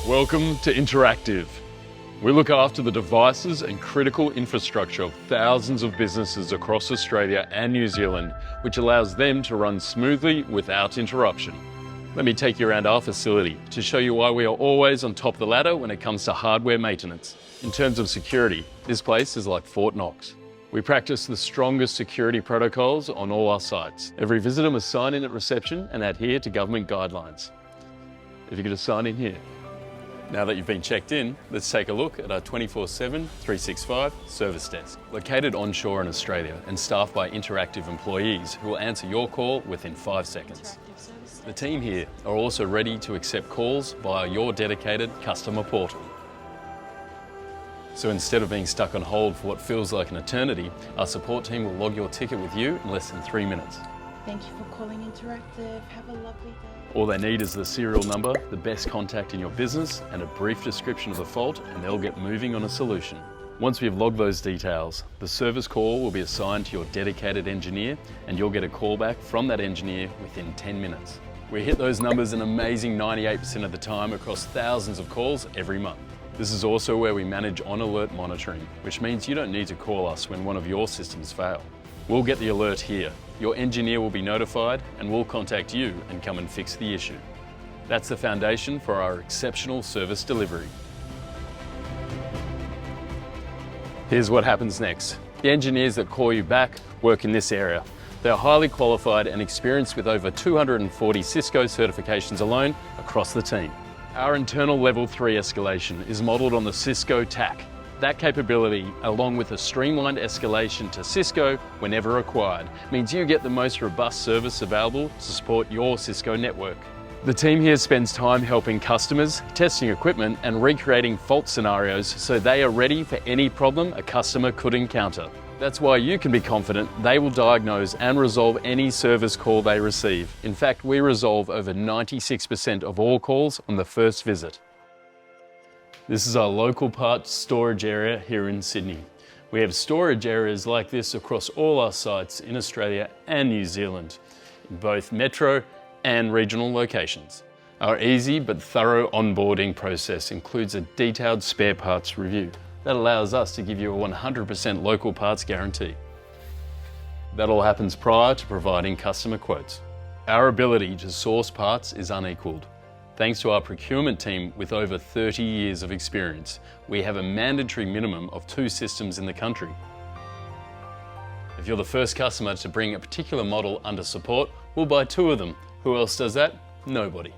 Welcome to Interactive. We look after the devices and critical infrastructure of thousands of businesses across Australia and New Zealand, which allows them to run smoothly without interruption. Let me take you around our facility to show you why we are always on top of the ladder when it comes to hardware maintenance. In terms of security, this place is like Fort Knox. We practice the strongest security protocols on all our sites. Every visitor must sign in at reception and adhere to government guidelines. If you could just sign in here. Now that you've been checked in, let's take a look at our 24/7, 365 service desk. Located onshore in Australia and staffed by Interactive employees who will answer your call within 5 seconds. The team here are also ready to accept calls via your dedicated customer portal. So instead of being stuck on hold for what feels like an eternity, our support team will log your ticket with you in less than 3 minutes. Thank you for calling Interactive. Have a lovely day. All they need is the serial number, the best contact in your business, and a brief description of the fault, and they'll get moving on a solution. Once we've logged those details, the service call will be assigned to your dedicated engineer, and you'll get a call back from that engineer within 10 minutes. We hit those numbers an amazing 98% of the time across thousands of calls every month. This is also where we manage on-alert monitoring, which means you don't need to call us when one of your systems fail. We'll get the alert here. Your engineer will be notified and we'll contact you and come and fix the issue. That's the foundation for our exceptional service delivery. Here's what happens next. The engineers that call you back work in this area. They're highly qualified and experienced with over 240 Cisco certifications alone across the team. Our internal level 3 escalation is modelled on the Cisco TAC. That capability, along with a streamlined escalation to Cisco whenever required, means you get the most robust service available to support your Cisco network. The team here spends time helping customers, testing equipment and recreating fault scenarios so they are ready for any problem a customer could encounter. That's why you can be confident they will diagnose and resolve any service call they receive. In fact, we resolve over 96% of all calls on the first visit. This is our local parts storage area here in Sydney. We have storage areas like this across all our sites in Australia and New Zealand, in both metro and regional locations. Our easy but thorough onboarding process includes a detailed spare parts review that allows us to give you a 100% local parts guarantee. That all happens prior to providing customer quotes. Our ability to source parts is unequaled. Thanks to our procurement team with over 30 years of experience, we have a mandatory minimum of 2 systems in the country. If you're the first customer to bring a particular model under support, we'll buy 2 of them. Who else does that? Nobody.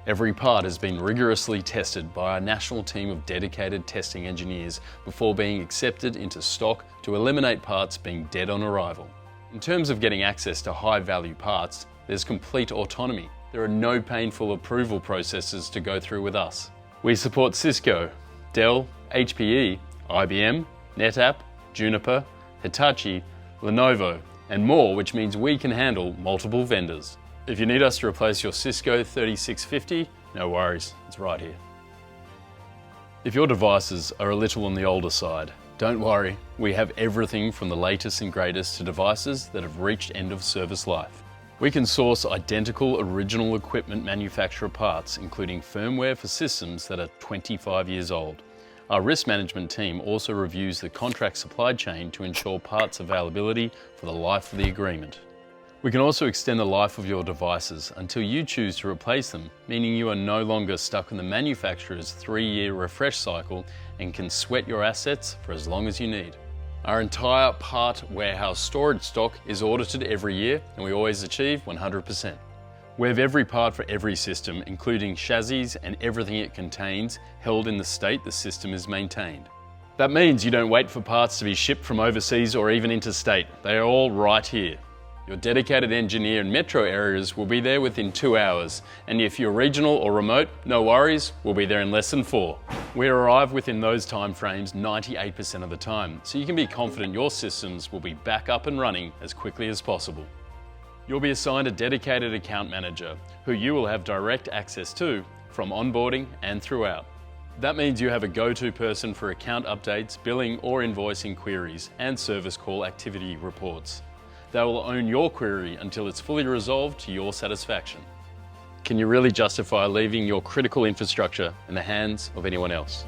Every part has been rigorously tested by our national team of dedicated testing engineers before being accepted into stock to eliminate parts being dead on arrival. In terms of getting access to high-value parts, there's complete autonomy. There are no painful approval processes to go through with us. We support Cisco, Dell, HPE, IBM, NetApp, Juniper, Hitachi, Lenovo, and more, which means we can handle multiple vendors. If you need us to replace your Cisco 3650, no worries, it's right here. If your devices are a little on the older side, don't worry, we have everything from the latest and greatest to devices that have reached end of service life. We can source identical original equipment manufacturer parts, including firmware for systems that are 25 years old. Our risk management team also reviews the contract supply chain to ensure parts availability for the life of the agreement. We can also extend the life of your devices until you choose to replace them, meaning you are no longer stuck in the manufacturer's 3-year refresh cycle and can sweat your assets for as long as you need. Our entire part warehouse storage stock is audited every year and we always achieve 100%. We have every part for every system, including chassis and everything it contains, held in the state the system is maintained. That means you don't wait for parts to be shipped from overseas or even interstate. They are all right here. Your dedicated engineer in metro areas will be there within 2 hours, and if you're regional or remote, no worries, we'll be there in less than 4. We arrive within those time frames 98% of the time, so you can be confident your systems will be back up and running as quickly as possible. You'll be assigned a dedicated account manager, who you will have direct access to from onboarding and throughout. That means you have a go-to person for account updates, billing or invoicing queries, and service call activity reports. They will own your query until it's fully resolved to your satisfaction. can you really justify leaving your critical infrastructure in the hands of anyone else?